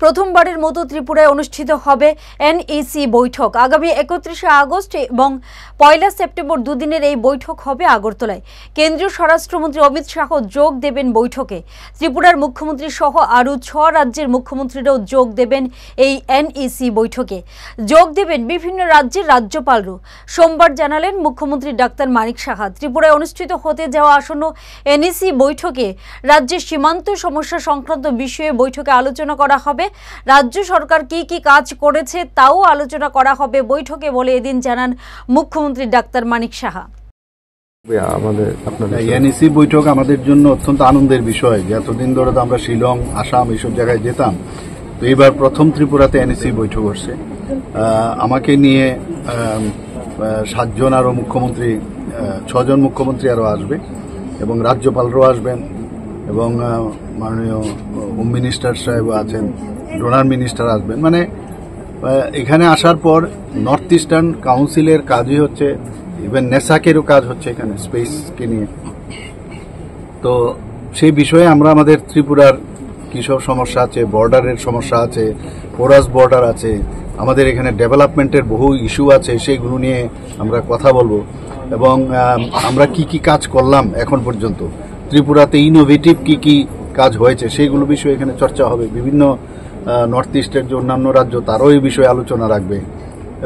প্রথমবারের মতো ত্রিপুরায় অনুষ্ঠিত হবে এনইসি বৈঠক। আগামী 31শে আগস্ট এবং 1 সেপ্টেম্বর দুদিনের এই বৈঠক হবে আগরতলায়। কেন্দ্রীয় স্বরাষ্ট্রমন্ত্রী অমিত শাহ যোগ দেবেন বৈঠকে। ত্রিপুরার মুখ্যমন্ত্রী সহ আরও 6 রাজ্যের মুখ্যমন্ত্রীরাও যোগ দেবেন এই এনইসি বৈঠকে। যোগ দেবেন বিভিন্ন রাজ্যের রাজ্যপালরাও। সোমবার জানালেন মুখ্যমন্ত্রী ডাক্তার মানিক সাহা, ত্রিপুরায় অনুষ্ঠিত হতে যাওয়া আসন্ন এনইসি বৈঠকে রাজ্যের সীমান্ত সমস্যা সংক্রান্ত বিষয়ে বৈঠকে আলোচনা করা হবে। রাজ্য সরকার কি কি কাজ করেছে তাও আলোচনা করা হবে বৈঠকে বলে এদিন জানান মুখ্যমন্ত্রী ডাক্তার মানিক সাহা। এনইসি বৈঠক আমাদের জন্য অত্যন্ত আনন্দের বিষয়। এতদিন ধরে তো আমরা শিলং, আসাম এইসব জায়গায় যেতাম, তো এবার প্রথম ত্রিপুরাতে এনইসি বৈঠক হচ্ছে। আমাকে নিয়ে 7 জন আরো মুখ্যমন্ত্রী, 6 জন মুখ্যমন্ত্রী আরো আসবে এবং রাজ্যপালরাও আসবেন এবং মাননীয় হোম মিনিস্টার সাহেব আছেন, ডোনার মিনিস্টার আসবেন। মানে এখানে আসার পর নর্থ ইস্টার্ন কাউন্সিলের কাজই হচ্ছে, ইভেন নেসাকেরও কাজ হচ্ছে এখানে স্পেসকে নিয়ে। তো সেই বিষয়ে আমরা আমাদের ত্রিপুরার কী সব সমস্যা আছে, বর্ডারের সমস্যা আছে, পোরাস বর্ডার আছে, আমাদের এখানে ডেভেলপমেন্টের বহু ইস্যু আছে, সেইগুলো নিয়ে আমরা কথা বলবো এবং আমরা কি কি কাজ করলাম এখন পর্যন্ত, ত্রিপুরাতে ইনোভেটিভ কি কি কাজ হয়েছে সেইগুলো বিষয়ে এখানে চর্চা হবে। বিভিন্ন নর্থ ইস্টের যে অন্যান্য রাজ্য তারও এই বিষয়ে আলোচনা রাখবে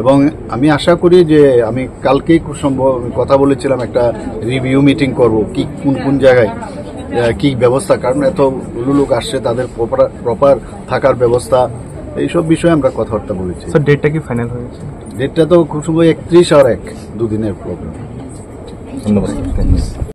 এবং আমি আশা করি যে আমি কালকেই খুব সম্ভব কথা বলেছিলাম একটা রিভিউ মিটিং করব, কি কোন কোন জায়গায় কি ব্যবস্থা, কারণ এত লোক আসছে, তাদের প্রপার থাকার ব্যবস্থা, এইসব বিষয়ে আমরা কথাবার্তা বলেছি। ডেটটা কি ফাইনাল হয়েছে? ডেটটা তো খুব সম্ভব 31 আর 1 দুদিনের প্রোগ্রাম। ধন্যবাদ।